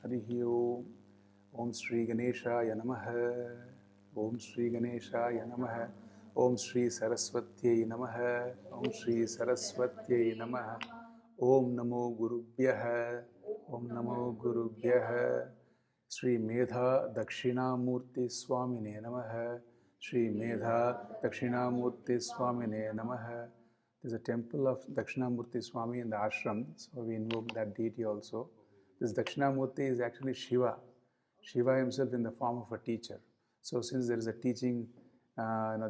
Harihi Om. Om Shri Ganeshaya Namaha. Om Shri Ganeshaya Namaha. Om Shri Saraswatyai Namaha. Om Shri Saraswatyai Namaha. Om Namo Gurubhyaha. Om Namo Gurubhyaha. Shri Medha Dakshinamurti Swamine Namaha. Shri Medha Dakshinamurti Swamine Namaha. There's a temple of Dakshinamurti Swami in the ashram, so we invoke that deity also. This Dakshinamurti is actually Shiva. Shiva himself in the form of a teacher. So since there is a teaching,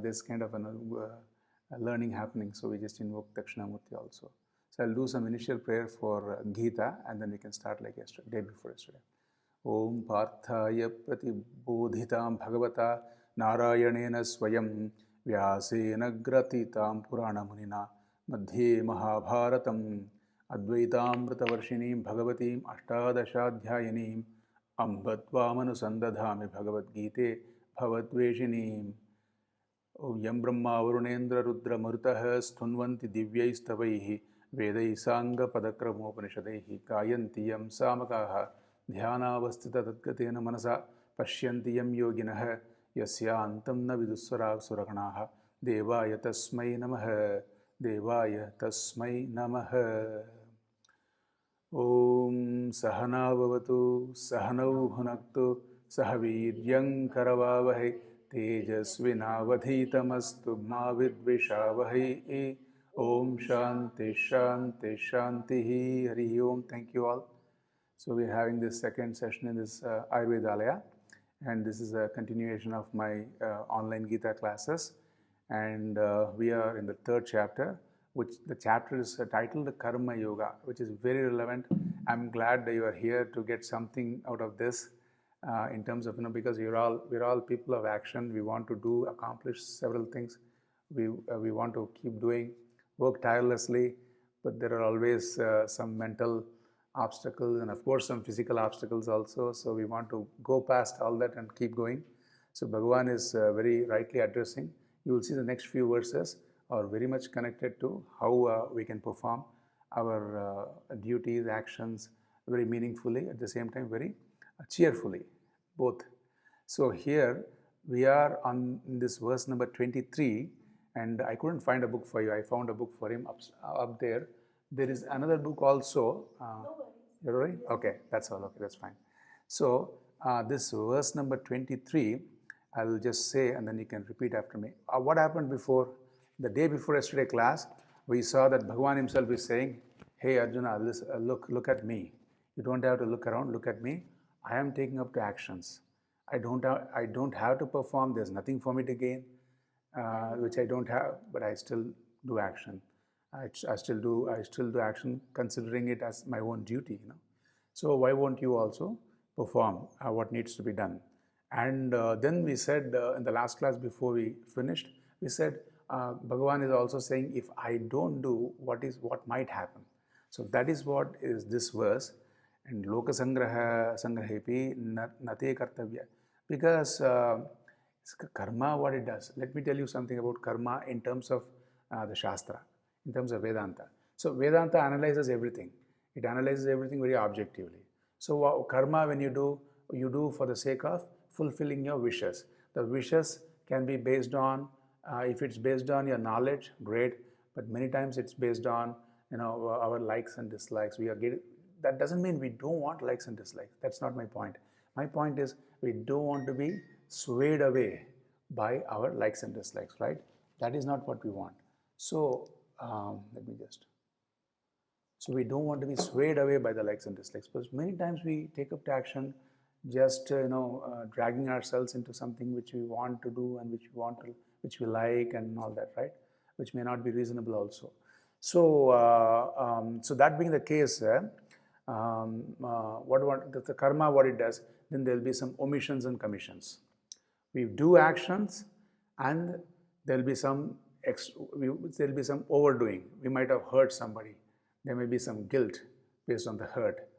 this kind of learning happening, so we just invoke Dakshinamurti also. So I'll do some initial prayer for Gita, and then we can start like yesterday, day before yesterday. Om Parthaya Pratibodhitam Bhagavata Narayanena Swayam Vyasena Gratitam Purana Munina Madhye Mahabharatam Advaitamritavarshinim Bhagavatim Ashtadashadhyayinim Ambatvamanusandathami Bhagavad Gite Bhavatveshinim Yam Brahma Varunendra Rudra Marutah Sthunvanti Divyaistavaihi Vedai Sanga Padakramopanishadaihi Gayanti Yam Samakaha Dhyanavastita Tadgatena Manasa Pashyanti Yam Yoginah Yasyantam na Vidusvara Suraganaha Devaya Tasmai Namaha Devaya Tasmai Namaha Om Sahana Bhavatu Sahanau Bhunaktu Sahaviryam Karavavahe Tejasvinavadhitamastu Ma Vidvishavahe Om Shanti Shanti Shanti Hari Om. Thank you all. So we're having this second session in this Ayurvedalaya, and this is a continuation of my online Gita classes, and we are in the third chapter, which the chapter is titled Karma Yoga, which is very relevant. I'm glad that you are here to get something out of this in terms of, because we're all people of action. We want to accomplish several things. We want to keep doing, work tirelessly, but there are always some mental obstacles and of course some physical obstacles also. So we want to go past all that and keep going. So Bhagavan is very rightly addressing. You will see the next few verses are very much connected to how we can perform our duties, actions very meaningfully, at the same time very cheerfully, both. So here we are on this verse number 23, and I couldn't find a book for you. I found a book for him up there. There is another book also. You're right? Okay, that's all. Okay, that's fine. So this verse number 23, I will just say, and then you can repeat after me. What happened before? The day before yesterday class, we saw that Bhagavan himself is saying, hey Arjuna, look at me. You don't have to look around, look at me. I am taking up to actions. I don't have to perform. There's nothing for me to gain, which I don't have, but I still do action. I still do action, considering it as my own duty. So why won't you also perform what needs to be done? And then we said in the last class before we finished, we said Bhagavan is also saying, if I don't do, what might happen? So that is what is this verse. And Loka Sangrahepi Nate Kartavya. Because karma, what it does. Let me tell you something about karma in terms of the Shastra, in terms of Vedanta. So Vedanta analyzes everything. It analyzes everything very objectively. So karma, when you do for the sake of fulfilling your wishes. The wishes can be based on, if it's based on your knowledge, great. But many times it's based on our likes and dislikes. That doesn't mean we don't want likes and dislikes. That's not my point. My point is we don't want to be swayed away by our likes and dislikes, right? That is not what we want. So So we don't want to be swayed away by the likes and dislikes, because many times we take up to action just dragging ourselves into something which we want to do and which we like and all that, right? Which may not be reasonable also. So so that being the case, the karma, what it does, then there will be some omissions and commissions. We do actions, and there will be some overdoing. We might have hurt somebody. There may be some guilt based on the hurt,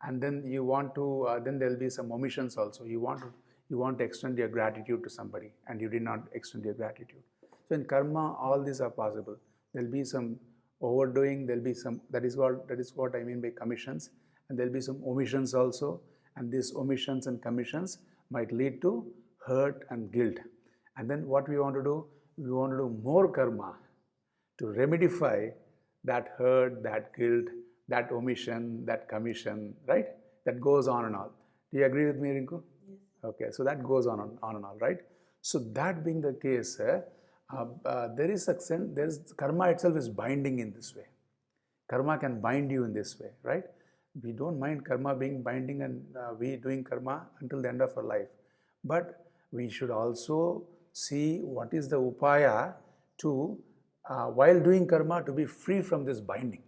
and then you want to. Then there will be some omissions also. You want to extend your gratitude to somebody, and you did not extend your gratitude. So in karma, all these are possible. There will be some overdoing. There will be some. That is what I mean by commissions, and there will be some omissions also. and these omissions and commissions might lead to hurt and guilt. And then what we want to do? We want to do more karma to remedify that hurt, that guilt, that omission, that commission, right? That goes on and on. Do you agree with me, Rinku? Yes. Okay, so that goes on and on, right? So that being the case, there is a sense, there is karma itself is binding in this way. Karma can bind you in this way, right? We don't mind karma being binding and we doing karma until the end of our life. But we should also see what is the upaya to, while doing karma, to be free from this binding.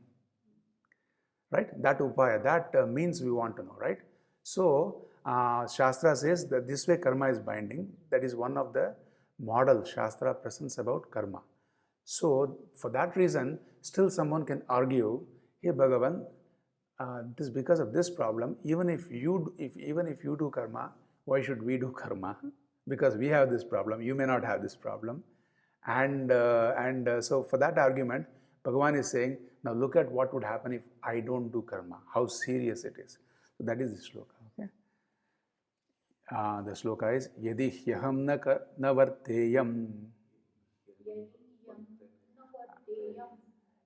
Right? That upaya, that means we want to know, right? So, Shastra says that this way karma is binding. That is one of the model Shastra presents about karma. So, for that reason, still someone can argue, hey Bhagavan, this because of this problem, even if you do karma, why should we do karma? Because we have this problem, you may not have this problem. And so for that argument, Bhagavan is saying, now look at what would happen if I don't do karma, how serious it is. So that is the shloka. Okay? The shloka is, Yadi hyaham na varteyam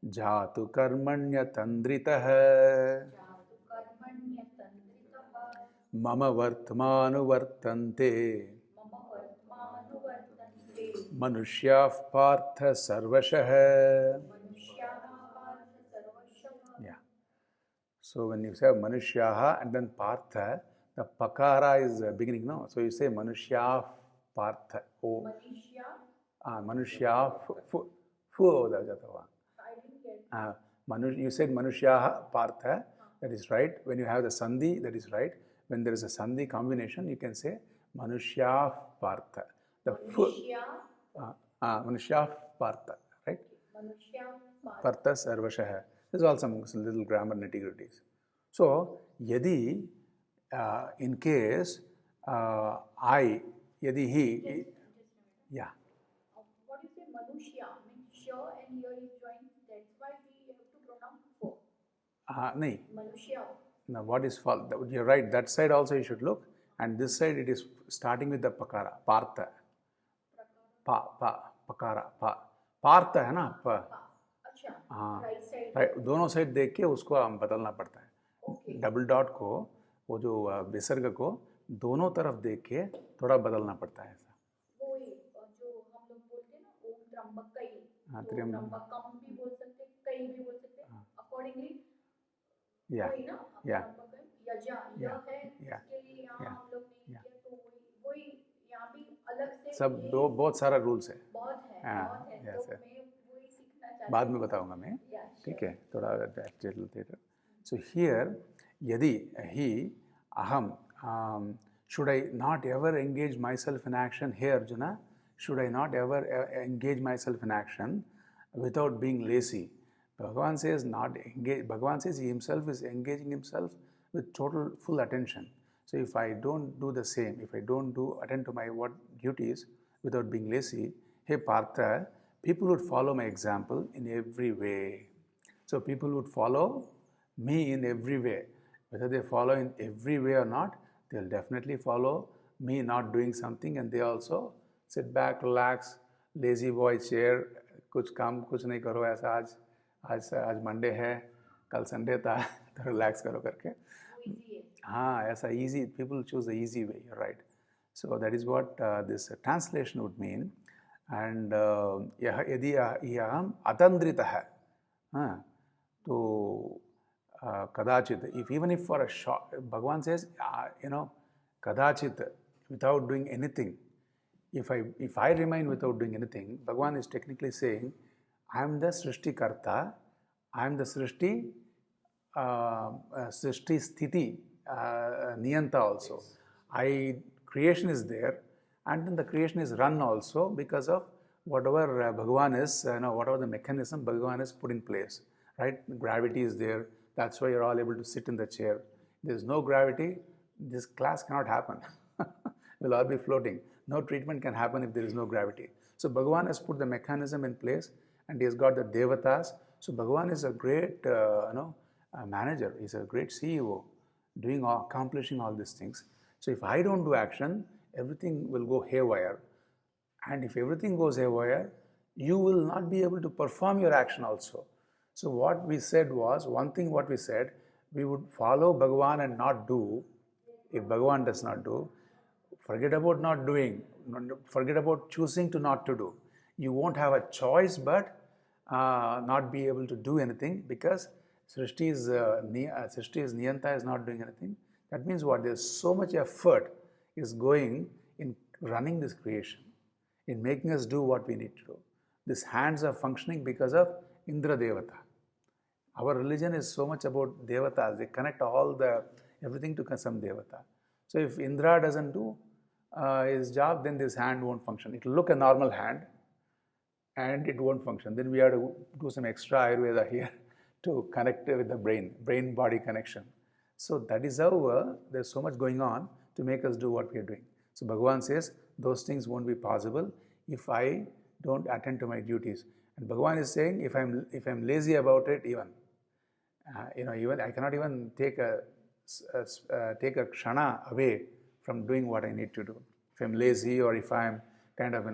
jatu karmanya tandritah mama vartmanu vartante manushyav partha sarvashah. Yeah. So when you say manushyaha and then partha, the pakara is beginning, no? So you say manushyav partha. Oh. Manushyav fu you said manushyaha partha, that is right. When you have the sandhi, that is right. When there is a sandhi combination, you can say manushyav partha. The manushyav partha, right? Partha sarvashah. There's also some little grammar nitty-gritties. So, yadi, in case yadi he, yeah. What you say manushya means sure and here is joined. That's why we have to pronounce for. Nahi. Manushya. Now, what is false? You're right. That side also you should look, and this side it is starting with the pakara, partha. pakara, partha है ना हाँ right दोनों side देख के उसको हम बदलना पड़ता है डबल डॉट को वो जो विसर्ग को दोनों तरफ देख के थोड़ा बदलना पड़ता है ऐसा वो जो हम लोग बोलते हैं ना ओम त्र्यंबकई त्र्यंबकम भी बोल सकते हैं कई भी बोल सकते हैं अकॉर्डिंगली या यजा यह है इसके लिए यहाँ हम लोग नहीं किया तो वही यहाँ भी अलग से सब दो बहुत सारा रूल्स है बहुत है तो मैं वही सीखना चाहती हूँ बाद में बताऊंगा मैं ठीक है थोड़ा लेटर सो हियर यदि ही अहम should I not ever engage myself in action here Arjuna should I not ever engage myself in action without being lazy Bhagavan says not engage Bhagavan says he himself is engaging himself with total full attention so if I don't do the same if I don't attend to my duties without being lazy hey Partha people would follow my example in every way so people would follow me in every way whether they follow in every way or not they'll definitely follow me not doing something and they also sit back relax lazy boy chair कुछ काम कुछ नहीं करो ऐसा आज Monday है कल Sunday था तो रिलैक्स करो करके हाँ ऐसा easy people choose the easy way you're right so that is what this translation would mean and यदि यह अतंद्रितः तो kadachit if even if for a short Bhagavan says kadachit without doing anything if I remain without doing anything Bhagavan is technically saying I am the Srishti Karta I am the Srishti Sthiti Niyanta also creation is there and then the creation is run also because of whatever Bhagavan is whatever the mechanism Bhagavan has put in place right gravity is there that's why you're all able to sit in the chair. There's no gravity, this class cannot happen. We'll all be floating. No treatment can happen if there is no gravity. So Bhagavan has put the mechanism in place and he has got the devatas. So Bhagavan is a great manager, he's a great CEO. accomplishing all these things. So if I don't do action, everything will go haywire. And if everything goes haywire, you will not be able to perform your action also. So what we said was, one thing what we said, we would follow Bhagavan and not do. If Bhagavan does not do, forget about not doing, forget about choosing to not to do. You won't have a choice but not be able to do anything, because Srishti's Niyanta is not doing anything. That means what? There's so much effort is going in running this creation, in making us do what we need to do. These hands are functioning because of Indra Devata. Our religion is so much about Devatas. They connect everything to some Devata. So if Indra doesn't do his job, then this hand won't function. It will look a normal hand and it won't function. Then we have to do some extra Ayurveda here to connect with the brain-body connection. So that is how there's so much going on to make us do what we are doing. So Bhagavan says, those things won't be possible if I don't attend to my duties. And Bhagavan is saying, if I'm lazy about it, even I cannot even take a kshana away from doing what I need to do. If I'm lazy, or if I'm kind of,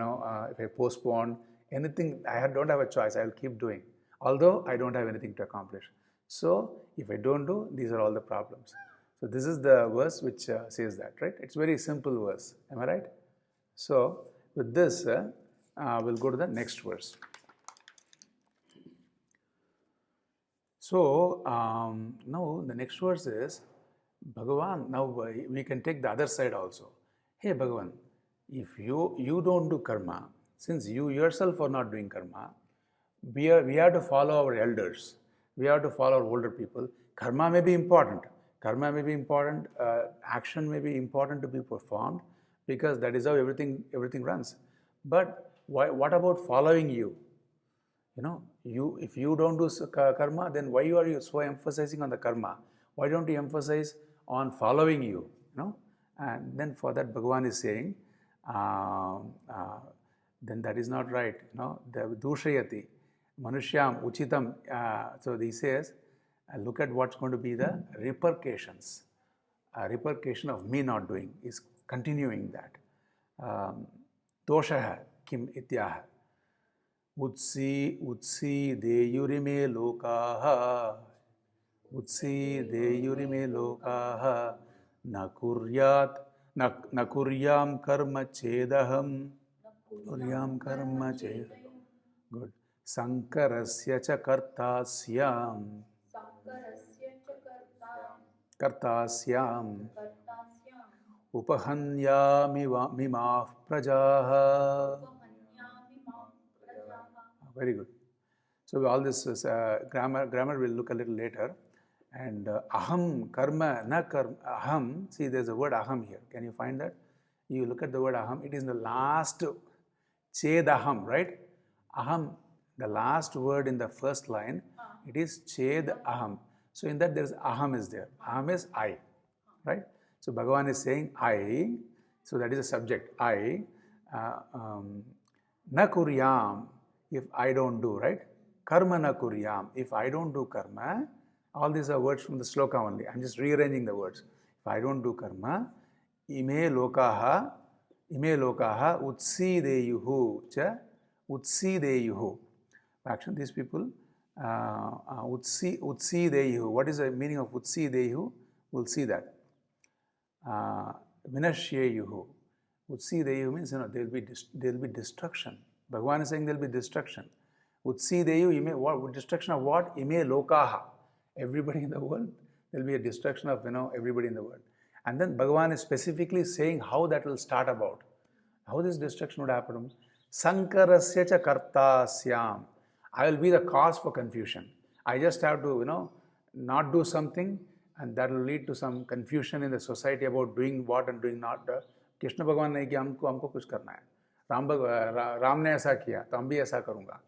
if I postpone anything, don't have a choice. I will keep doing, although I don't have anything to accomplish. So if I don't do, these are all the problems. So this is the verse which says that, right? It's a very simple verse. Am I right? So with this, we'll go to the next verse. So now the next verse is Bhagavan. Now we can take the other side also. Hey Bhagavan, if you don't do karma, since you yourself are not doing karma, we have to follow our elders. We have to follow our older people. Karma may be important. Action may be important to be performed, because that is how everything runs. But what about following you? If you don't do karma, then why are you so emphasizing on the karma? Why don't you emphasize on following you? And then for that Bhagavan is saying, then that is not right. The dushayati, manushyam uchitam. So he says, look at what's going to be the repercussions. Repercussion of me not doing is continuing that. Doshaha kim ityaha. Utsi deyurime lokaha. Utsi deyurime lokaha. Nakuryam karma chedaham. Kuryam karma chedaham. Good. Sankarasya cha kartasyam. Kartasyam. Upahanyami mimah prajaha. Very good. So all this is grammar we'll look a little later. And aham, karma, na karma, aham, see there's a word aham here. Can you find that? You look at the word aham, it is in the last chedaham, right? Aham, the last word in the first line, it is chedaham. So in that there is aham is there. Aham is I, right? So Bhagavan is saying I, so that is a subject, I, na kuryam, if I don't do, right? Karma na kuryam, if I don't do karma, all these are words from the sloka only. I'm just rearranging the words. If I don't do karma, ime lokaha utsideyuhu cha utsideyuhu. Action, these people, utsideyuhu. What is the meaning of utsideyuhu? We'll see that. Vinashyeyuhu. Utsideyuhu means, there will be destruction. Bhagavan is saying there will be destruction. Utsideyuhu, what destruction of what? Ime lokaha. Everybody in the world, there will be a destruction of everybody in the world. And then Bhagavan is specifically saying how that will start about. How this destruction would happen. Sankarasya cha kartasyam. I will be the cause for confusion. I just have to, not do something, and that will lead to some confusion in the society about doing what and doing not. Krishna Bhagavan ne ki हमको कुछ करना है. राम ने ऐसा किया, तो हम भी ऐसा करूँगा.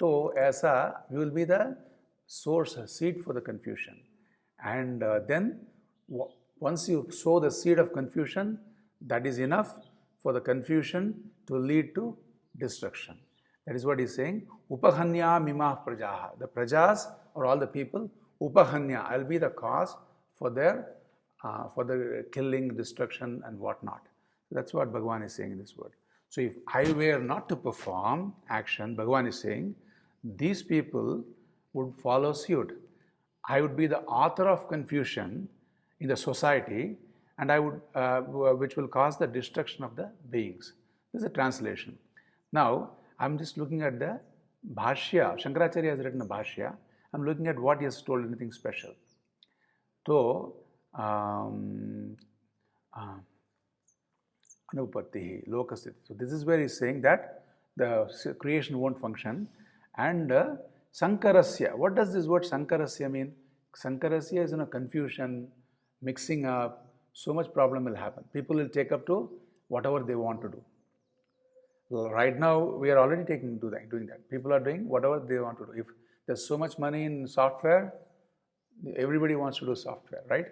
तो ऐसा, we will be the source, a seed for the confusion. And then once you sow the seed of confusion, that is enough for the confusion to lead to destruction. That is what he is saying. Upahanya mimah prajaha. The prajas, or all the people, upahanya, I will be the cause for their for the killing, destruction, and whatnot. That's what Bhagavan is saying in this word. So if I were not to perform action, Bhagavan is saying, these people would follow suit. I would be the author of confusion in the society, and I would, which will cause the destruction of the beings. This is a translation. Now, I'm just looking at the Bhashya. Shankaracharya has written a Bhashya. I'm looking at what he has told, anything special. So, Anupatti, Lokasthiti. So this is where he's saying that the creation won't function. And Sankarasya. What does this word Sankarasya mean? Sankarasya is confusion, mixing up. So much problem will happen. People will take up to whatever they want to do. Right now, we are already doing that. People are doing whatever they want to do. If there's so much money in software, everybody wants to do software, right?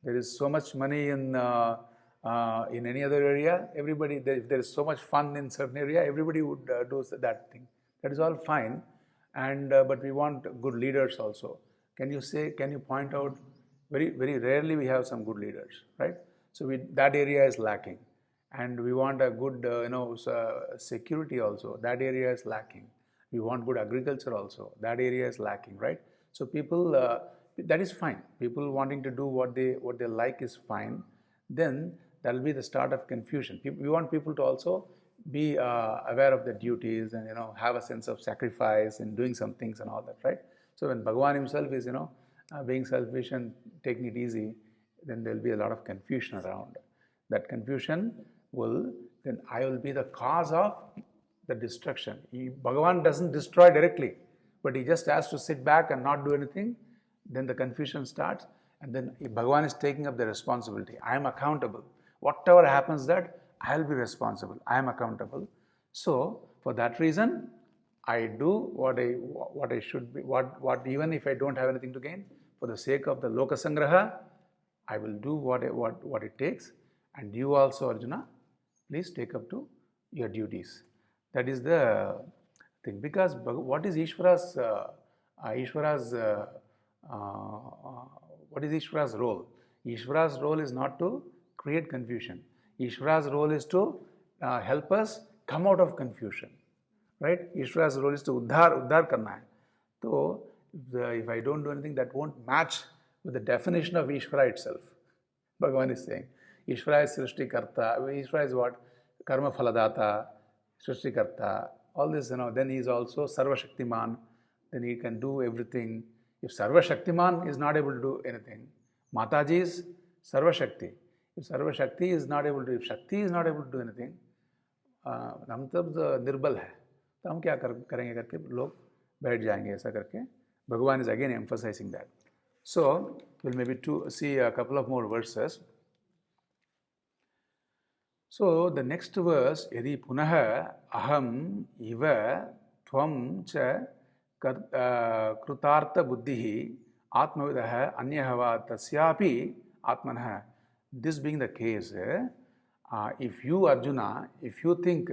There is so much money in any other area. Everybody, if there is so much fun in certain area, everybody would do that thing. That is all fine, and but we want good leaders also. Can you point out? Very, very rarely we have some good leaders, right? So that area is lacking, and we want a good, security also. That area is lacking. We want good agriculture also. That area is lacking, right? So people, that is fine. People wanting to do what they like is fine. Then that will be the start of confusion. We want people to also be aware of their duties and have a sense of sacrifice in doing some things and all that, right? So when Bhagavan himself is being selfish and taking it easy, then there will be a lot of confusion around. That confusion then I will be the cause of the destruction. Bhagavan doesn't destroy directly, but he just has to sit back and not do anything. Then the confusion starts, and then Bhagavan is taking up the responsibility. I am accountable. Whatever happens, that I'll be responsible. I am accountable. So for that reason, I do what I should be. What even if I don't have anything to gain, for the sake of the Lokasangraha, I will do what it takes. And you also, Arjuna, please take up to your duties. That is the thing. Because what is Ishvara's role? Ishvara's role is not to create confusion. Ishvara's role is to help us come out of confusion. Right? Ishvara's role is to uddhar karna hai. So, if I don't do anything, that won't match with the definition of Ishvara itself. Bhagavan is saying, Ishvara is Srishti Karta. Ishvara is what? Karma Phaladata, Srishti Karta. All this, then he is also Sarva Shaktiman. Then he can do everything. If Sarva Shaktiman is not able to do anything, Mataji is Sarva Shakti. If Sarva Shakti is not able to, if Shakti is not able to do anything, हम तब निर्बल है. तो हम क्या करेंगे करके लोग बैठ जाएंगे ऐसा करके. Bhagavan is again emphasizing that. So we'll maybe see a couple of more verses. So the next verse, yadi punaha aham iva tvam cha krutartha buddhihi atmavidaha anyahava tasyapi atmanah. This being the case, if you, Arjuna, if you think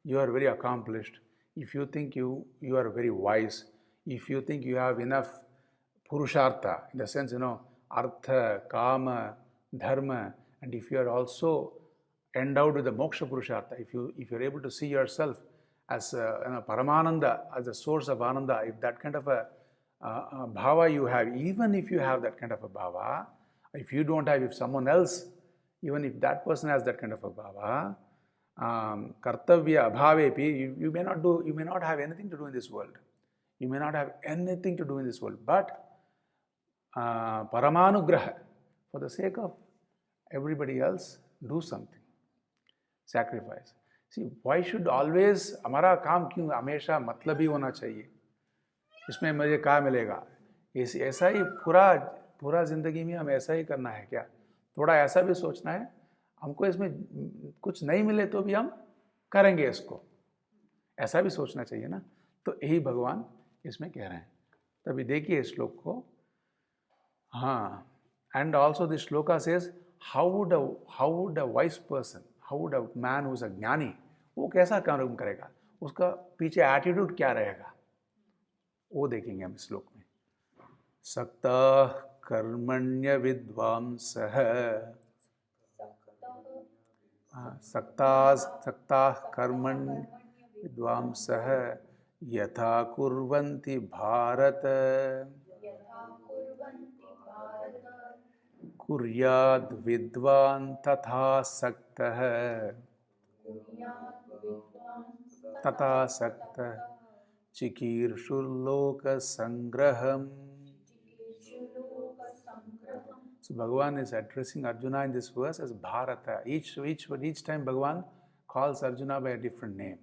you are very accomplished, if you think you are very wise, if you think you have enough purushartha, in the sense, artha, kama, dharma, and if you are also endowed with the moksha purushartha, if you are able to see yourself as Paramananda, as a source of Ananda, if that kind of a bhava you have, even if you have that kind of a bhava, if you don't have, if someone else, even if that person has that kind of a bhava, kartavya abhavepi, you may not have anything to do in this world. You may not have anything to do in this world, but paramanugraha, for the sake of everybody else, do something. Sacrifice. See, why should always हमारा काम क्यों हमेशा मतलबी होना चाहिए? इसमें मुझे क्या मिलेगा? ऐसा ही पूरा जिंदगी में हम ऐसा ही करना है क्या? थोड़ा ऐसा भी सोचना है, हमको इसमें कुछ नहीं मिले तो भी हम करेंगे इसको. ऐसा भी सोचना चाहिए ना. तो यही भगवान इसमें कह रहे हैं. तभी देखिए श्लोक को. हाँ. And also this shloka says, how would a wise person, how would a man who is a ज्ञानी, वो कैसा कर्म करेगा? उसका पीछे एटीट्यूड क्या रहेगा? वो देखेंगे हम श्लोक में. सक्ता कर्मण्य विद्वांसः सक्ताः कर्मण्य विद्वांसः यथा कुर्वन्ति भारत कुर्याद् विद्वान् तथा सक्तः चिकीर्षुर्लोकसंग्रहम्. So Bhagavan is addressing Arjuna in this verse as Bharata. Each time Bhagavan calls Arjuna by a different name.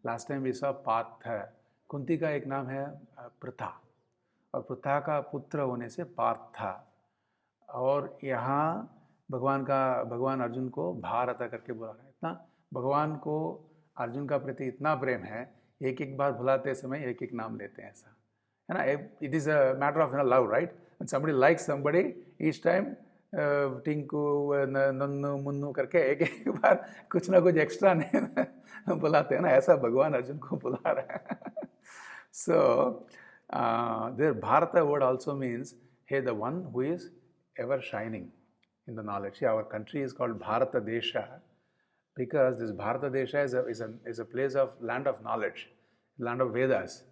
Last time we saw Partha. Kunti का एक नाम है प्रथा और प्रथा का पुत्र होने से पार्था. और यहाँ भगवान अर्जुन को भारत करके बुला रहे हैं. इतना भगवान को अर्जुन का प्रति इतना प्रेम है, एक एक बार बुलाते समय एक एक नाम लेते हैं, ऐसा है ना. It is a matter of love, right. When somebody likes somebody, each time Tinku Nannu Munnu करके एक एक बार कुछ ना कुछ एक्स्ट्रा नहीं बुलाते हैं ना. ऐसा भगवान अर्जुन को बुला रहे हैं. So there Bharata word also means, hey, the one who is ever shining in the knowledge. See, our country is called Bharata Desha because this Bharata Desha is a place of land of knowledge, land of Vedas.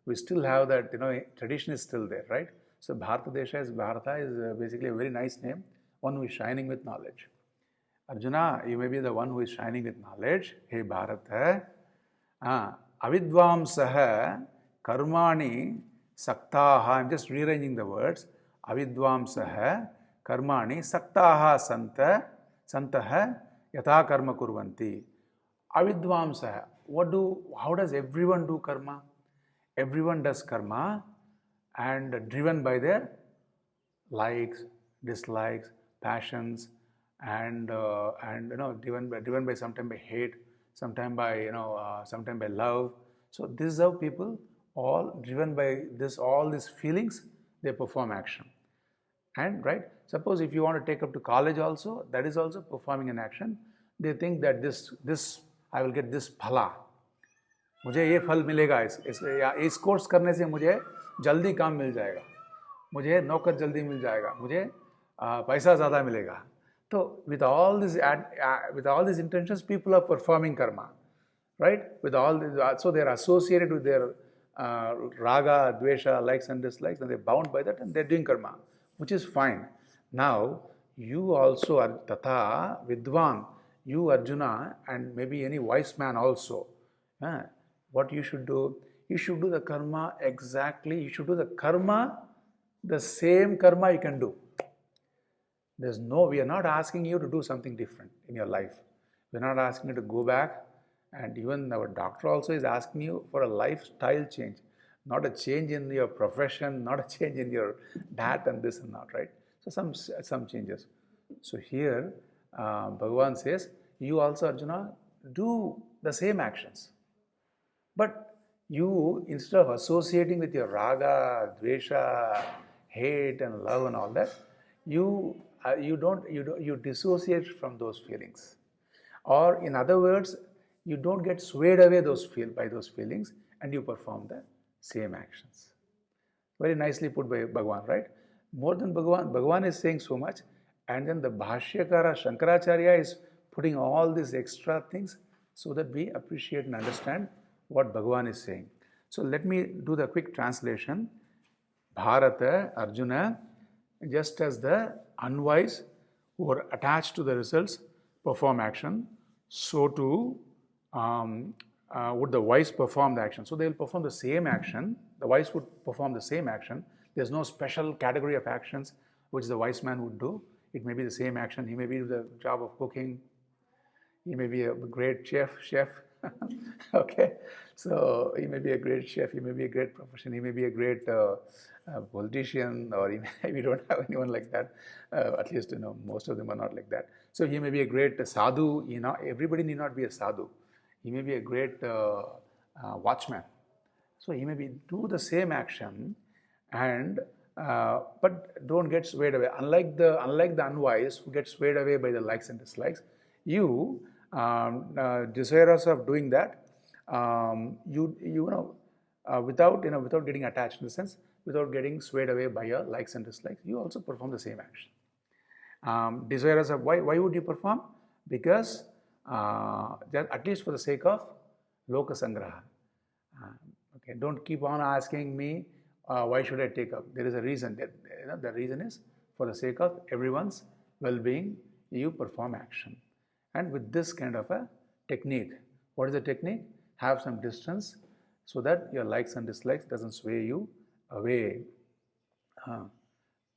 We still have that, tradition is still there, right? So Bharata Desha is basically a very nice name, one who is shining with knowledge. Arjuna, you may be the one who is shining with knowledge. Hey Bharata, avidvamsaha karmani saktaha. I'm just rearranging the words. Avidvamsaha karmani saktaha santaha yatha karma kurvanti. Avidvamsaha. How does everyone do karma? Everyone does karma and driven by their likes, dislikes, passions, and driven by sometimes by hate, sometimes by love. So this is how people, all driven by all these feelings, they perform action. And right, suppose if you want to take up to college also, that is also performing an action. They think that this I will get this phala, मुझे ये फल मिलेगा, इस course करने से मुझे जल्दी काम मिल जाएगा, मुझे नौकर जल्दी मिल जाएगा, मुझे पैसा ज़्यादा मिलेगा. So with all these intentions, people are performing karma, right? With all this, so they are associated with their raga, dvesha, likes and dislikes, and they're bound by that, and they're doing karma, which is fine. Now you also are tatha vidwan, you Arjuna, and maybe any wise man also. What you should do? You should do the karma exactly. You should do the same karma you can do. We are not asking you to do something different in your life. We are not asking you to go back, and even our doctor also is asking you for a lifestyle change, not a change in your profession, not a change in your that and this and that, right? So some changes. So here, Bhagavan says, you also, Arjuna, do the same actions. But you, instead of associating with your raga, dvesha, hate and love and all that, you dissociate from those feelings. Or in other words, you don't get swayed away by those feelings, and you perform the same actions. Very nicely put by Bhagavan, right? More than Bhagavan is saying so much, and then the Bhashyakara Shankaracharya is putting all these extra things so that we appreciate and understand what Bhagavan is saying. So let me do the quick translation. Bharata, Arjuna, just as the unwise who are attached to the results perform action, so too would the wise perform the action. So they will perform the same action. The wise would perform the same action. There's no special category of actions which the wise man would do. It may be the same action. He may be the job of cooking. He may be a great chef. Okay, so he may be a great chef. He may be a great profession. He may be a great politician, or we don't have anyone like that. At least most of them are not like that. So he may be a great sadhu. Everybody need not be a sadhu. He may be a great watchman. So he may do the same action, and but don't get swayed away. Unlike the unwise who get swayed away by the likes and dislikes, you desirous of doing that, without getting attached, in the sense without getting swayed away by your likes and dislikes. You also perform the same action. Desirous of why would you perform? Because that at least for the sake of loka sangraha. Okay, don't keep on asking me why should I take up. There is a reason. The reason is for the sake of everyone's well-being. You perform action, and with this kind of a technique. What is the technique? Have some distance so that your likes and dislikes doesn't sway you away.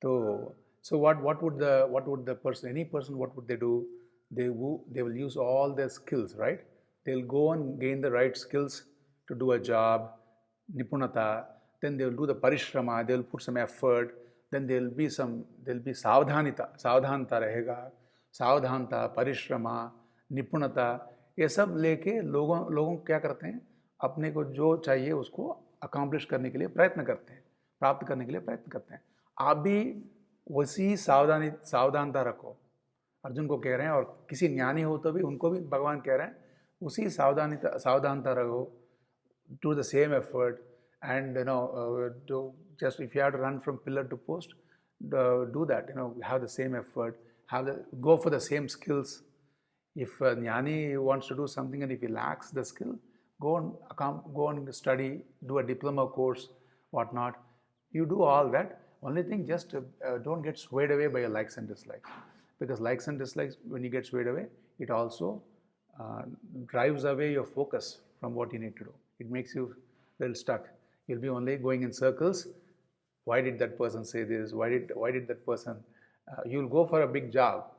So what would the person, any person, what would they do? They will use all their skills, right? They'll go and gain the right skills to do a job, nipunata. Then they'll do the parishrama. They'll put some effort. Then there'll be सावधानता रहेगा, सावधानता, परिश्रमा, निपुणता, ये सब लेके लोगों क्या करते हैं? अपने को जो चाहिए उसको अकम्प्लिश करने के लिए प्रयत्न करते हैं, प्राप्त करने के लिए प्रयत्न करते हैं. आप भी वैसी सावधानता रखो. अर्जुन को कह रहे हैं, और किसी ज्ञानी हो तो भी उनको भी भगवान कह रहे हैं उसी सावधानता रखो. Do the same effort, and just if you have to run from pillar to post, do that. Have the same effort, go for the same skills. If a jnani wants to do something and if he lacks the skill, go and study, do a diploma course, whatnot. You do all that. Only thing, just don't get swayed away by your likes and dislikes. Because likes and dislikes, when you get swayed away, it also drives away your focus from what you need to do. It makes you a little stuck. You'll be only going in circles. Why did that person say this? Why did that person? You'll go for a big job,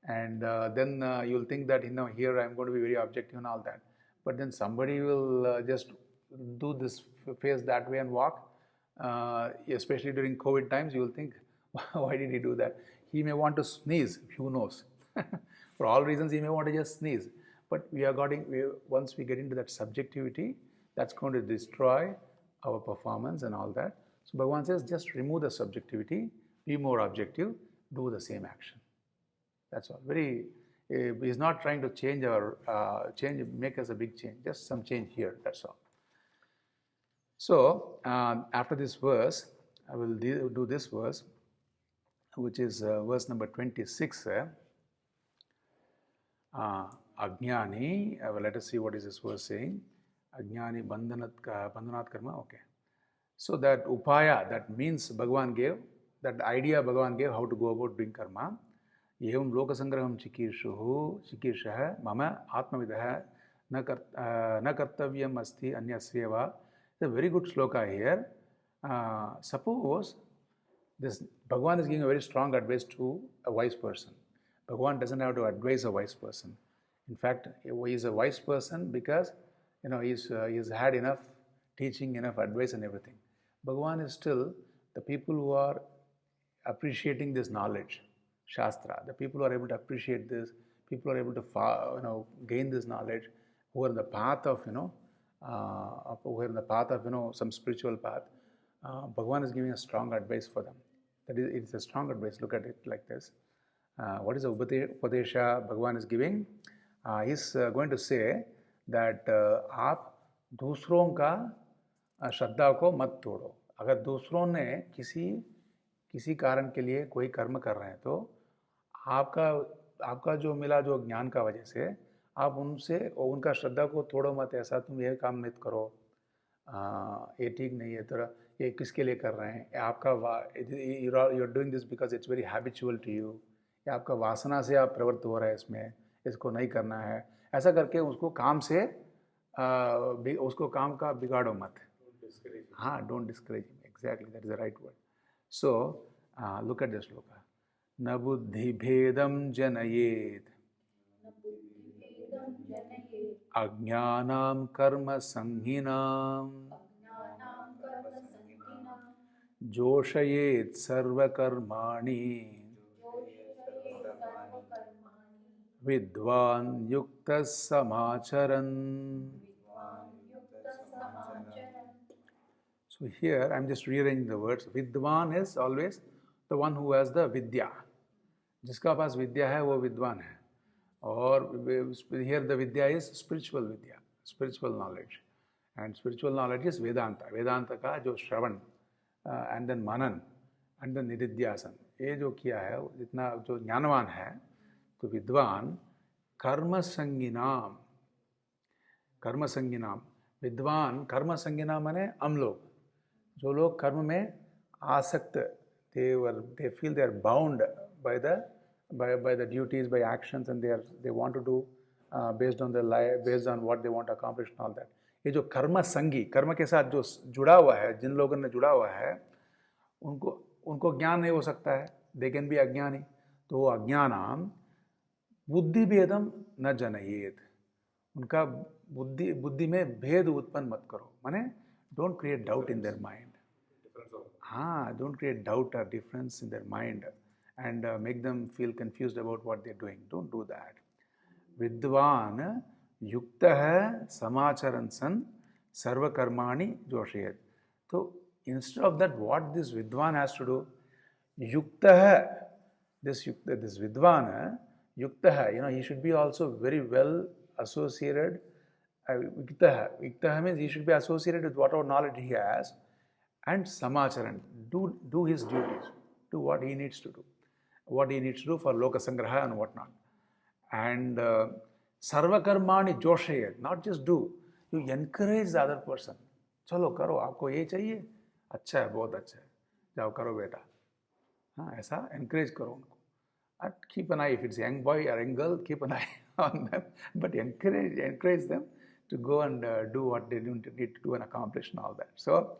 and then you'll think that here I'm going to be very objective and all that. But then somebody will just do this, face that way and walk. Especially during COVID times, you'll think, why did he do that? He may want to sneeze. Who knows? For all reasons, he may want to just sneeze. But once we get into that subjectivity, that's going to destroy our performance and all that. So Bhagavan says, just remove the subjectivity, be more objective, do the same action. That's all. He's not trying to change make us a big change, just some change here, that's all. So after this verse, I will do this verse, which is verse number 26. Ajnani, let us see what is this verse saying. Ajnani bandhanat karma, okay. So that upaya, that means Bhagavan gave, that idea Bhagavan gave how to go about doing karma. Yevam lokasangraham chikirshah mama atmavidah na kartavyam asti anyasyeva. It's a very good sloka here. Suppose this Bhagavan is giving a very strong advice to a wise person. Bhagavan doesn't have to advise a wise person. In fact, he is a wise person because he's had enough teaching, enough advice and everything. Bhagavan is still the people who are appreciating this knowledge, Shastra. The people who are able to appreciate this, people who are able to gain this knowledge, who are in the path of some spiritual path. Bhagavan is giving a strong advice for them. That is, it's a strong advice. Look at it like this. What is the Upadesha Bhagavan is giving? He's going to say that आप दूसरों का श्रद्धा को मत तोड़ो. अगर दूसरों ने किसी कारण के लिए कोई कर्म कर रहे हैं तो आपका जो मिला जो ज्ञान का वजह से आप उनका श्रद्धा को तोड़ो मत. ऐसा तुम ये काम मत करो, ये ठीक नहीं है, तेरा ये किसके लिए कर रहे हैं, आपका you are doing this because it's very habitual to you, या आपका वासना से आप प्रवृत्त हो रहा है इसमें, इसको नहीं करना है. ऐसा करके उसको काम का बिगाड़ो मत. हाँ, don't discourage. Exactly, that is the right word. So look at this shloka. न बुद्धि भेदम जनयेत अज्ञानां कर्म संहिनां जोषयेत सर्वकर्माणि विद्वान् युक्तः समाचरन्. So here I am just rearranging the words. Vidwan is always the one who has the vidya. जिसका पास विद्या है वो विद्वान है. और here the vidya is spiritual vidya, spiritual knowledge, and spiritual knowledge is Vedanta. Vedanta का जो श्रवण, and then मनन एंड देन निदिध्यासन, ये जो किया है, जितना जो ज्ञानवान है, तो विद्वान कर्म संगिनाम, कर्म संगिनाम, विद्वान कर्म संगिनाम माने हम लोग, जो लोग कर्म में आसक्त, they feel they are bound by the duties, by actions, and they want to do based on their life, based on what they want to accomplish and all that. ये जो कर्म संगी, कर्म के साथ जो जुड़ा हुआ है, जिन लोगों ने जुड़ा हुआ है, उनको ज्ञान नहीं हो सकता है, they can be अज्ञानी, तो वो अज्ञानाम बुद्धि भेदम न जनयेत, उनका बुद्धि में भेद उत्पन्न मत करो, माने don't create doubt in their mind. Don't create doubt or difference in their mind and make them feel confused about what they're doing. Don't do that. Vidvan yuktah samacharan san sarva karmani joshayet. So instead of that, what this Vidvan has to do, this Vidvan, yuktah, he should be also very well associated. Yuktah means he should be associated with whatever knowledge he has, and samacharan, do his duties, do what he needs to do, for loka sangraha and whatnot. And sarva karmani joshayet, not just do, you encourage the other person. चलो करो, आपको ये चाहिए, अच्छा है, बहुत अच्छा है, जाओ करो बेटा, ऐसा encourage करो उनको. And keep an eye, if it's a young boy or young girl, keep an eye on them, but encourage them to go and do what they need to do and accomplish and all that. So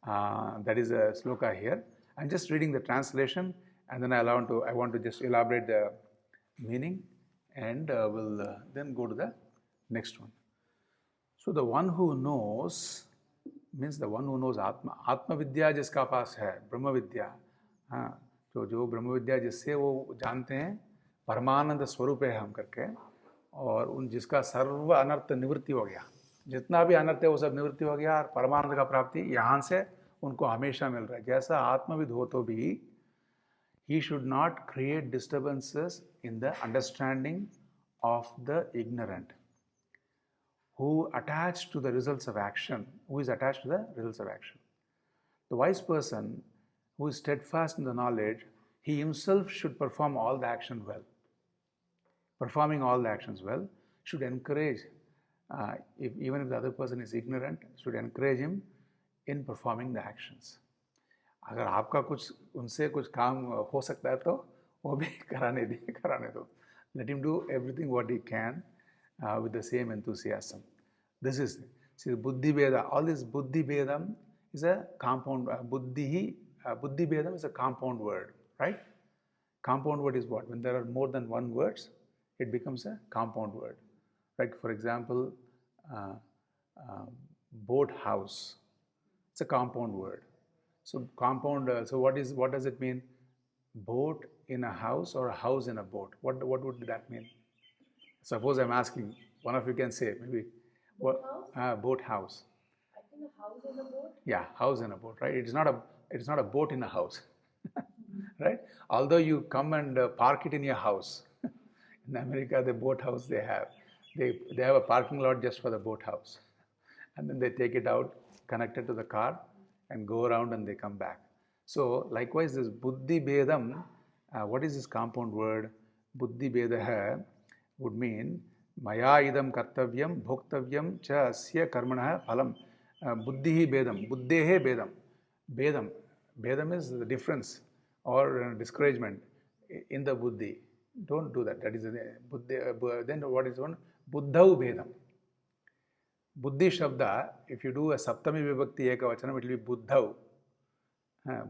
that is a sloka here. I'm just reading the translation, and then I want to just elaborate the meaning, and we'll then go to the next one. So the one who knows means the one who knows Atma. Atma Vidya जिसका पास है, ब्रह्म विद्या, तो जो ब्रह्म विद्या जिससे वो जानते हैं परमानंद स्वरूप है हम करके, और उन जिसका सर्व अनर्थ निवृत्ति हो गया, जितना भी अनर्थ है वो सब निवृत्ति हो गया, और परमानंद का प्राप्ति यहाँ से उनको हमेशा मिल रहा है. जैसा आत्मविद हो तो भी he should not create disturbances in the understanding of the ignorant who attach to the results of action, who is attached to the results of action. The wise person who is steadfast in the knowledge, he himself should perform all the action well. Performing all the actions well should encourage, even if the other person is ignorant, should encourage him in performing the actions. अगर आपका कुछ उनसे कुछ काम हो सकता है तो वो भी कराने दो. Let him do everything what he can with the same enthusiasm. This is, see, buddhi beda. All this buddhi bedam is a compound. Buddhi bedam is a compound word, right? Compound word is what? When there are more than one words, it becomes a compound word. Like for example, boat house. It's a compound word. So compound. So what does it mean? Boat in a house or a house in a boat. What would that mean? Suppose I'm asking, one of you can say maybe. Boat house? Boat house. I think a house in a boat. Yeah, house in a boat, right? It's not a boat in a house, right? Although you come and park it in your house. In America, the boat house they have a parking lot just for the boat house, and then they take it out, connect it to the car, and go around and they come back. So likewise, this buddhi bedam, what is this compound word? Buddhi bedaha would mean maya idam kartavyam bhoktavyam cha asya karmanah phalam. Buddhihi bedam, buddhehe bedam. Bedam is the difference or discouragement in the buddhi. Don't do that. That is buddhi. Then what is one? Buddhau bedam. Buddhi shabda, if you do a saptami vibhakti ekavachanam, it will be buddhau.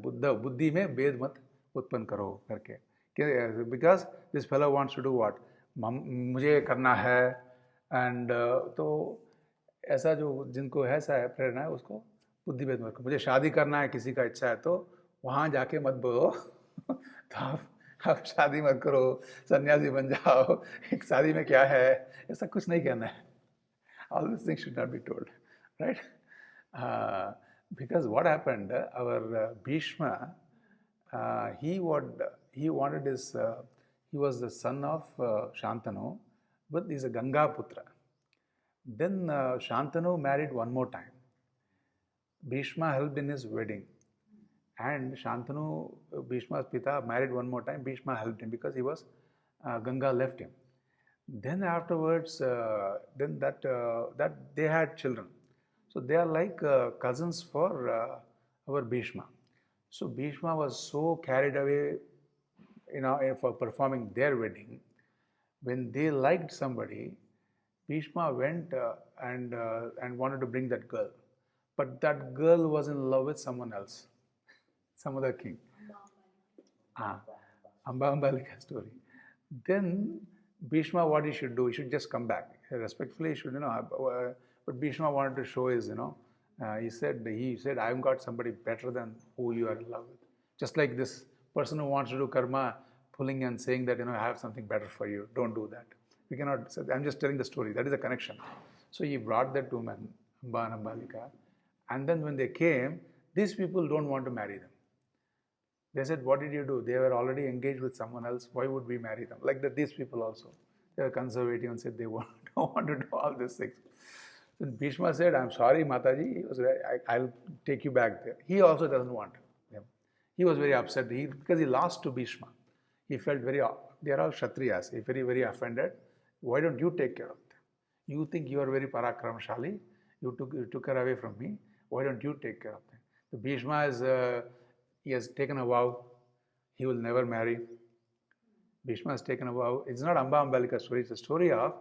Buddhau. Buddhi mein bed mat utpan karo karke. Because this fellow wants to do what? मुझे करना है, and तो ऐसा जो जिनको ऐसा है प्रेरणा है उसको बुद्धि भेद मत करो. मुझे शादी करना है, किसी का इच्छा है तो वहाँ जाके मत बोलो तो आप शादी मत करो, सन्यासी बन जाओ, एक शादी में क्या है, ऐसा कुछ नहीं कहना है. All these things should not be told, right? Because what happened, our Bhishma, he wanted his, he was the son of Shantanu, but he's a Ganga Putra. Then Shantanu married one more time. Bhishma helped in his wedding. And Shantanu, Bhishma's Pita, married one more time. Bhishma helped him because he was Ganga left him. Then afterwards, that they had children, so they are like cousins for our Bhishma. So Bhishma was so carried away, for performing their wedding. When they liked somebody, Bhishma went and wanted to bring that girl, but that girl was in love with someone else, some other king. Ah, Ambalika story. Then Bhishma, what he should do? He should just come back. Respectfully, he should, but Bhishma wanted to show his, he said, I've got somebody better than who you are in love with. Just like this person who wants to do karma, pulling and saying that, I have something better for you. Don't do that. We cannot say, I'm just telling the story. That is a connection. So he brought that woman, Amba and Ambalika. And then when they came, these people don't want to marry them. They said, what did you do? They were already engaged with someone else. Why would we marry them? Like that, these people also. They were conservative and said they don't want to do all these things. Then Bhishma said, I'm sorry, Mataji. I'll take you back there. He also doesn't want them. He was very upset because he lost to Bhishma. He felt they are all Kshatriyas. He very, very offended. Why don't you take care of them? You think you are very parakramshali. You took her away from me. Why don't you take care of them? So Bhishma he has taken a vow. He will never marry. Bhishma has taken a vow. It's not Amba Ambalika story. It's a story of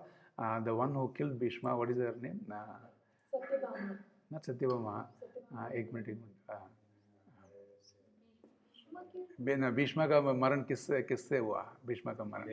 the one who killed Bhishma. What is her name? Satyabhama. Not Satyabhama. एक minute Bheeshma का मरण किससे हुआ? भीष्मा का मरण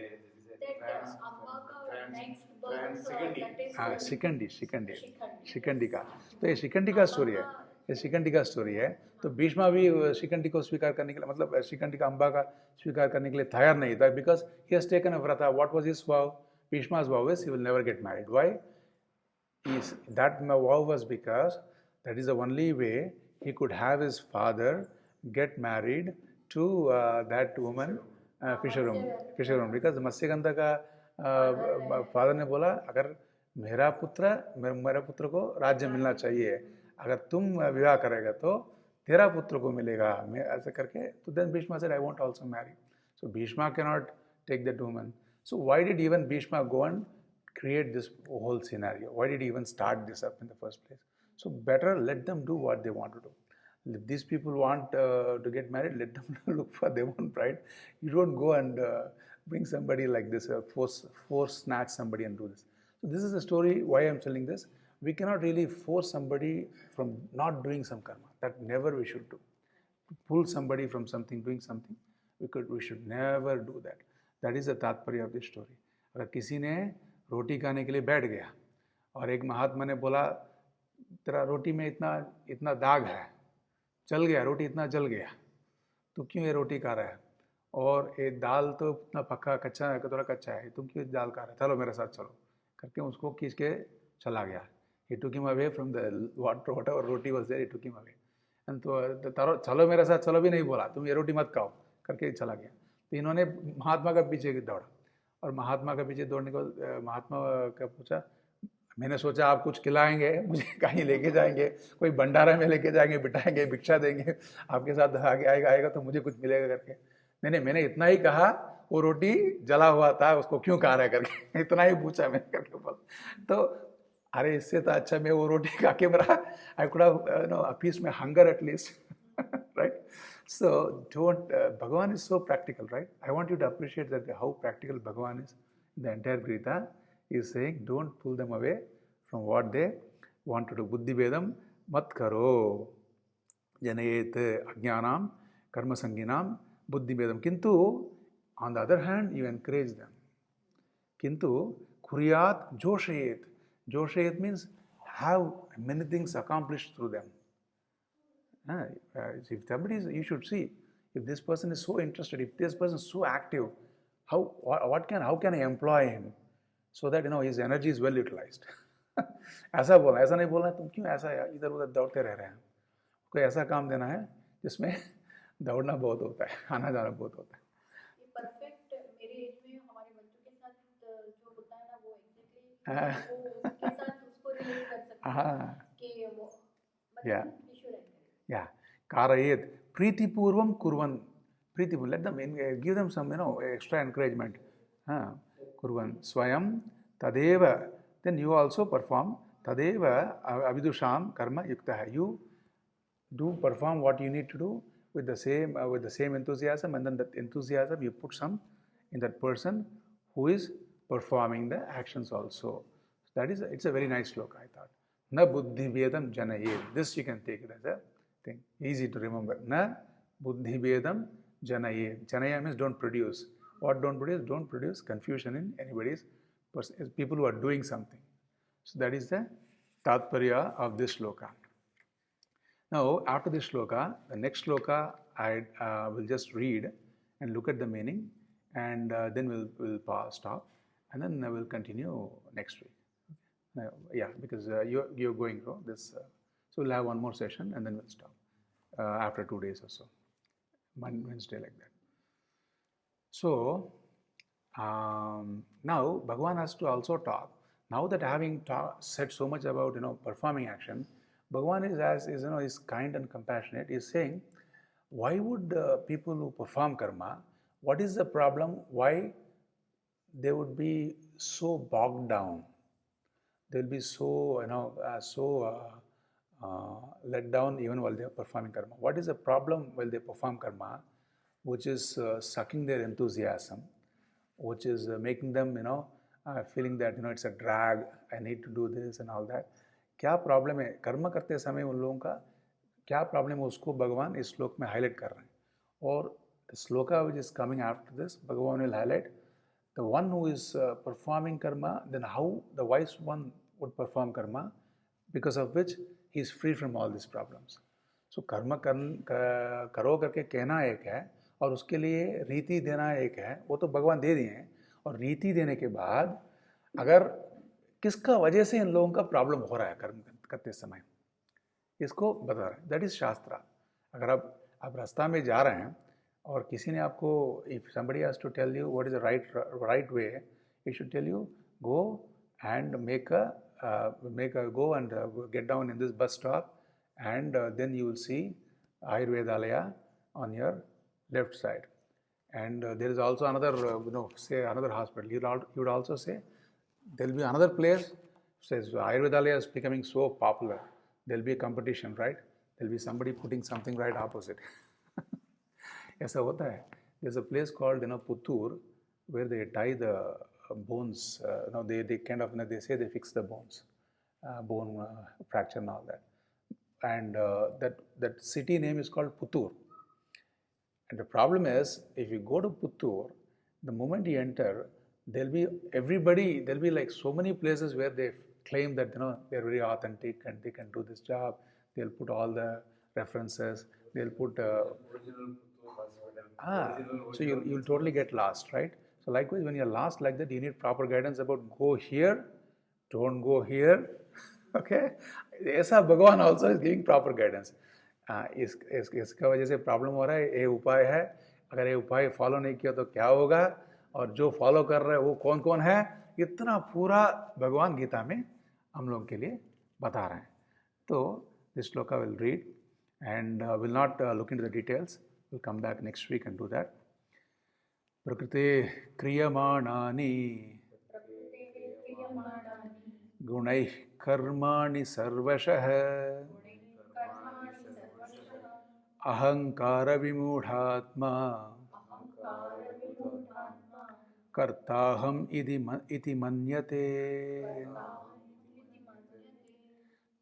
शिखंडी का. तो ये शिखंडी का स्टोरी है. ये शिखंडी का स्टोरी है. तो भीष्मा भी शिखंडी को स्वीकार करने के लिए, मतलब शिखंडी का अम्बा का स्वीकार करने के लिए तैयार नहीं था, because he has taken a vrata. What was his vow? Bhishma's vow is he will never get married. Why? That vow was because that is the only way he could have his father get married to that woman, Fisherwoman. Because Matsyagandha का father ने बोला, अगर मेरा पुत्र को राज्य मिलना चाहिए, अगर तुम विवाह करेगा तो तेरा पुत्र को मिलेगा, ऐसा करके. तो then Bhishma said, I won't also marry. So Bhishma cannot take that woman. So why did even Bhishma go and create this whole scenario? Why did he even start this up in the first place? So better let them do what they want to do. If these people want to get married, let them look for their own bride. You don't go and bring somebody like this, force snatch somebody and do this. So this is the story why I'm telling this. We cannot really force somebody from not doing some karma. That never we should do. Pull somebody from something, doing something, we should never do that. That is the तात्पर्य of this story. अगर किसी ने रोटी खाने के लिए बैठ गया और एक महात्मा ने बोला, तेरा रोटी में इतना दाग है, जल गया, रोटी इतना जल गया, तू क्यों ये रोटी खा रहा है? और ये दाल तो इतना पक्का कच्चा है, थोड़ा कच्चा है, तुम क्यों दाल खा रहा है? चलो मेरे साथ चलो करके उसको खींच के चला गया. He took him away from the whatever roti was there. He took him away. And तो चलो मेरे साथ चलो भी नहीं बोला, तुम ये रोटी मत खाओ करके चला गया. तो इन्होंने महात्मा का पीछे दौड़ा और महात्मा के पीछे दौड़ने को महात्मा का पूछा, मैंने सोचा आप कुछ खिलाएंगे, मुझे कहीं लेके जाएंगे, कोई भंडारा में लेके जाएंगे, बिठाएंगे, भिक्षा देंगे, आपके साथ आगे आएगा तो मुझे कुछ मिलेगा करके. नहीं, मैंने इतना ही कहा, वो रोटी जला हुआ था, उसको क्यों खा रहा है करके, इतना ही पूछा मैंने करके बोल. तो अरे इससे तो अच्छा मैं वो रोटी खा के मेरा I could have appeased my hunger at least. Right? So don't, Bhagavan is so practical, right? I want you to appreciate that how practical Bhagavan is. The entire Gita is saying, don't pull them away from what they want to do. Buddhi Vedam mat karo janayet ajnanam karma sanginam buddhi vedam. Kintu, on the other hand, you encourage them. Kintu kuryat joshayet. Joshayet means have many things accomplished through them. If somebody is, you should see, if this person is so interested, if this person is so active, how can I employ him so that his energy is well utilized? ऐसा बोलना, ऐसा नहीं बोलना तुम क्यों ऐसा इधर उधर दौड़ते रह रहे हैं. कोई ऐसा काम देना है जिसमें दौड़ना बहुत होता है, आना जाना बहुत होता है. परफेक्ट मेरे एज में हमारे बच्चों के साथ जो होता है ना, वो एग्जैक्टली वो उसके साथ उसको रिलेट कर सकते हैं कि वो मतलब इशू रहता है. Yeah, कारयेत. Priti Purvam Kurvan. Priti, let them give them some extra encouragement. Kurvan Swayam Tadeva. Then you also perform Tadeva Avidusham Karma Yukta. You do perform what you need to do with the same enthusiasm, and then that enthusiasm you put some in that person who is performing the actions also. That is, it's a very nice sloka, I thought. Na buddhi vedam janayed. This you can take it as a thing. Easy to remember. Na buddhi vedam janayed. Janaya means don't produce. What don't produce? Don't produce confusion in anybody's person, people who are doing something. So that is the tatparya of this sloka. Now, after this sloka, the next sloka I will just read and look at the meaning, and then we'll pause, stop, and then we'll continue next week. Yeah, because you're going through this, so we'll have one more session and then we'll stop after 2 days or so, Wednesday like that. So now Bhagavan has to also talk. Now that having said so much about performing action, Bhagavan is kind and compassionate. He is saying, why would people who perform karma, what is the problem? Why they would be so bogged down? They'll be so let down even while they are performing karma. What is the problem while they perform karma, which is sucking their enthusiasm, which is making them feeling that it's a drag, I need to do this and all that. क्या problem है कर्म करते समय उन लोगों का, क्या problem है, उसको भगवान इस श्लोक में हाईलाइट कर रहे हैं. और the shloka which is coming after this, Bhagwan will highlight the one who is performing karma, then how the wise one would perform karma, because of which he is free from all these problems. So karma करो करके कहना एक है और उसके लिए रीति देना एक है, वो तो भगवान दे दिए हैं. और रीति देने के बाद अगर किसका वजह से इन लोगों का प्रॉब्लम हो रहा है कर्म करते समय, इसको बता रहे हैं. दैट इज शास्त्रा. अगर आप रास्ता में जा रहे हैं और किसी ने आपको, if somebody has to tell you what is the right way, he should tell you go and go and get down in this bus stop, and then you will see Ayurvedalaya on your left side, and there is also another say another hospital. You would also say there will be another place. Says Ayurvedalaya is becoming so popular, there will be a competition, right? There will be somebody putting something right opposite. ऐसा होता है. There's a place called Puttur, where they tie the bones. They kind of they say they fix the bones, bone fracture and all that. And that city name is called Puttur. And the problem is, if you go to Puttur, the moment you enter, there'll be like so many places where they claim that they're very authentic and they can do this job. They'll put all the references. They'll put so you'll totally get lost, right? So likewise, when you're lost like that, you need proper guidance about go here, don't go here. Okay, ऐसा भगवान also is giving proper guidance. इसका वजह से problem हो रहा है, ये उपाय है, अगर ये उपाय फॉलो नहीं किया तो क्या होगा, और जो फॉलो कर रहे हैं वो कौन कौन है, इतना पूरा भगवान गीता में हम लोग के लिए बता रहे हैं. तो this shloka will read and will not look into the details. We'll come back next week and do that. Prakrite kriyamanani gunaih karmani sarvashah ahankara vimudhatma kartaham iti manyate.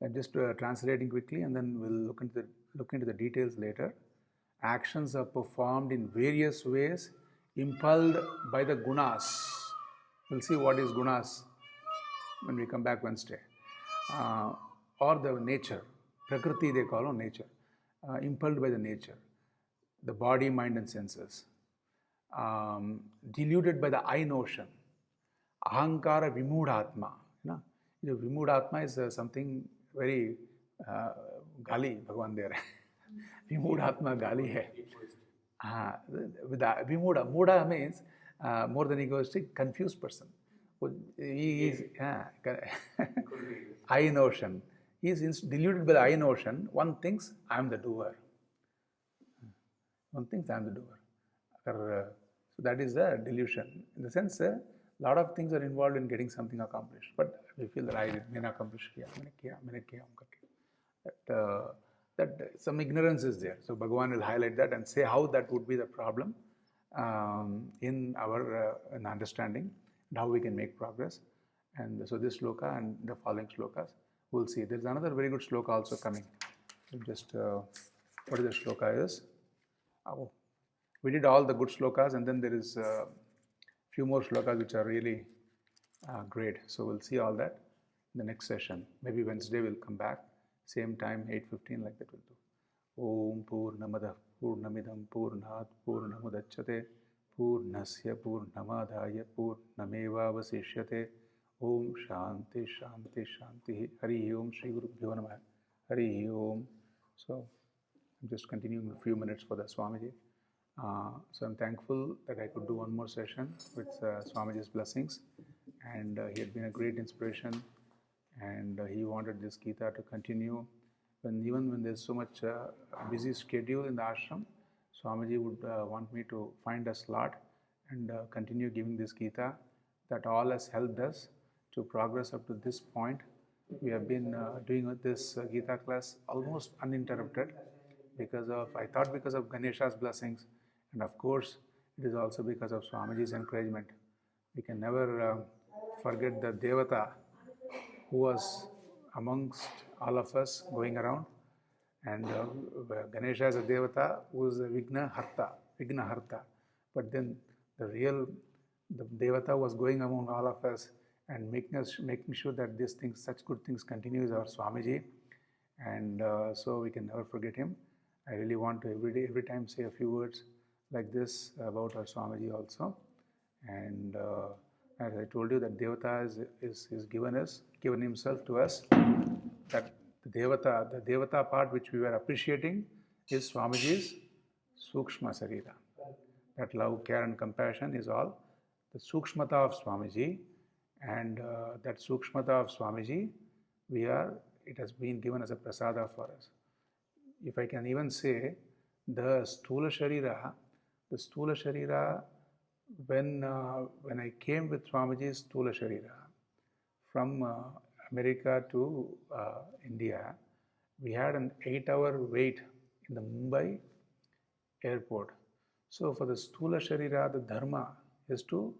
I'm just translating quickly, and then we'll look into the details later. Actions are performed in various ways, impelled by the gunas. We'll see what is gunas when we come back Wednesday. Or the nature, prakriti they call it, nature. Impelled by the nature, the body, mind and senses. Deluded by the I notion. Ahankara vimudhatma. Vimudhatma is something very gali Bhagavan there. Vimudhatma gali hai. Muda means more than egoistic, confused person. He is I notion. He is deluded by the I notion. One thinks I am the doer. Don't think I'm the doer. So that is the delusion. In the sense, a lot of things are involved in getting something accomplished, but we feel that I didn't accomplish that some ignorance is there. So Bhagavan will highlight that and say how that would be the problem in our in understanding and how we can make progress. And so this sloka and the following slokas, we'll see. There's another very good sloka also coming. Just what is the sloka is? We did all the good slokas, and then there is a few more slokas which are really great. So we'll see all that in the next session. Maybe Wednesday we'll come back, same time, 8:15, like that we'll do. Om Purnamada Purnamidam Purnat Purnamudachyate Purnasya Purnamadaya Purnamevavasishyate. Om Shanti Shanti Shanti. Hari Om Shri Gurubhyo Namah. Hari Om. So I'm just continuing a few minutes for the Swamiji. So I'm thankful that I could do one more session with Swamiji's blessings, and he had been a great inspiration, and he wanted this Gita to continue. Even when there's so much busy schedule in the ashram, Swamiji would want me to find a slot and continue giving this Gita. That all has helped us to progress up to this point. We have been doing this Gita class almost uninterrupted because of Ganesha's blessings, and of course it is also because of Swamiji's encouragement. We can never forget the Devata who was amongst all of us going around, and Ganesha is a Devata who is a Vigna Harta. But then the Devata was going among all of us and making sure that these things, such good things, continue is our Swamiji, and so we can never forget him. I really want to every time say a few words like this about our Swamiji also. And as I told you, that Devata is given himself to us. That the Devata part which we were appreciating is Swamiji's Sukshma Sarira. That love, care and compassion is all the Sukshmata of Swamiji, and that Sukshmata of Swamiji, it has been given as a prasada for us. If I can even say, the Stula Sharira, when I came with Swamiji's Stula Sharira from America to India, we had an 8-hour wait in the Mumbai airport. So for the Stula Sharira, the dharma is to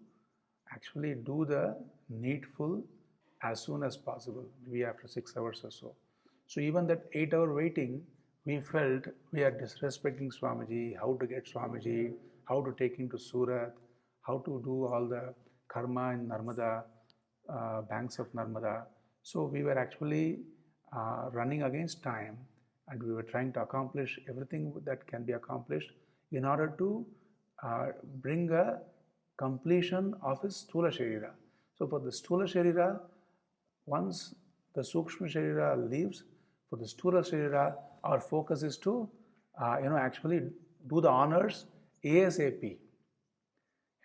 actually do the needful as soon as possible, maybe after 6 hours or so. So even that 8-hour waiting, we felt we are disrespecting Swamiji, how to get Swamiji, how to take him to Surat, how to do all the karma in Narmada, banks of Narmada. So we were actually running against time, and we were trying to accomplish everything that can be accomplished in order to bring a completion of his Stula Sharira. So for the Stula Sharira, once the Sukshma Sharira leaves, for the Stula Sharira, our focus is to actually do the honors ASAP.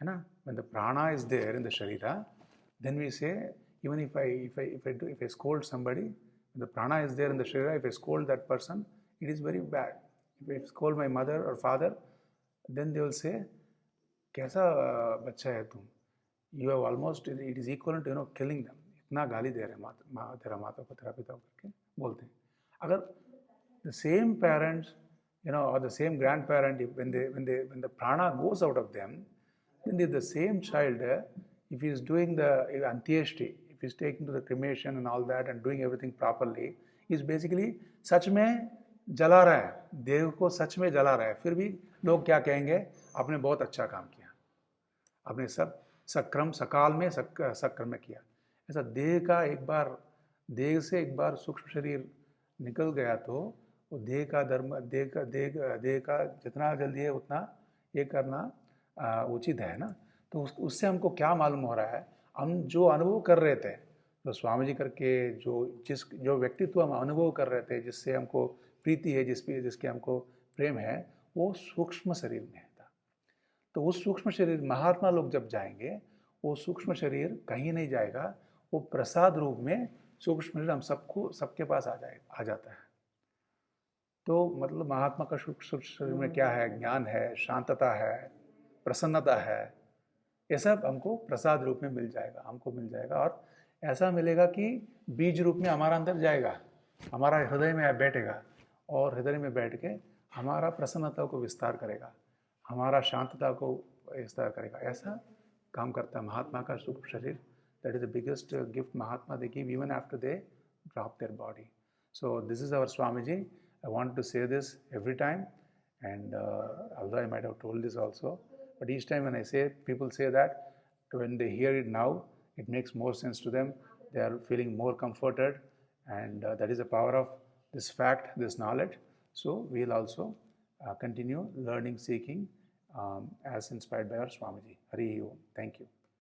When the prana is there in the Sharira, then we say, even if I scold somebody, when the prana is there in the Sharira, if I scold that person, it is very bad. If I scold my mother or father, then they will say, "Kaisa bacha hai tum?" You have almost, it is equivalent to killing them. इतना गाली दे रहे तेरा माता को तेरा पिता को करके बोलते हैं. अगर the same parents, or the same grandparent, when the prana goes out of them, then the same child, if he is doing the antyeshti, if he is taking to the cremation and all that and doing everything properly, he is basically सच में जला रहा है, देव को सच में जला रहा है. फिर भी लोग क्या कहेंगे, आपने बहुत अच्छा काम किया, आपने सब सकाल में सक्रम में किया. ऐसा देह से एक बार सूक्ष्म शरीर निकल गया तो वो देह का धर्म, देह का जितना जल्दी है उतना ये करना उचित है ना. तो उससे हमको क्या मालूम हो रहा है, हम जो अनुभव कर रहे थे, जो स्वामी जी करके जो व्यक्तित्व हम अनुभव कर रहे थे, जिससे हमको प्रीति है, जिसके हमको प्रेम है, वो सूक्ष्म शरीर में था. तो उस सूक्ष्म शरीर, महात्मा लोग जब जाएंगे, वो सूक्ष्म शरीर कहीं नहीं जाएगा, वो प्रसाद रूप में सूक्ष्म शरीर हम सबके पास आ जाता है. तो मतलब महात्मा का सूक्ष्म शरीर में क्या है? ज्ञान है, शांतता है, प्रसन्नता है, ये सब हमको प्रसाद रूप में मिल जाएगा, हमको मिल जाएगा। और ऐसा मिलेगा कि बीज रूप में हमारा अंदर जाएगा, हमारा हृदय में बैठेगा, और हृदय में बैठ के हमारा प्रसन्नता को विस्तार करेगा, हमारा शांतता को विस्तार करेगा। ऐसा काम करता है महात्मा का सूक्ष्म शरीर। That is the biggest gift Mahatma they give even after they drop their body. So this is our Swamiji. I want to say this every time, and although I might have told this also, but each time when I say, people say that when they hear it now, it makes more sense to them. They are feeling more comforted, and that is the power of this fact, this knowledge. So we'll also continue learning, seeking, as inspired by our Swamiji. Hari Om. Thank you.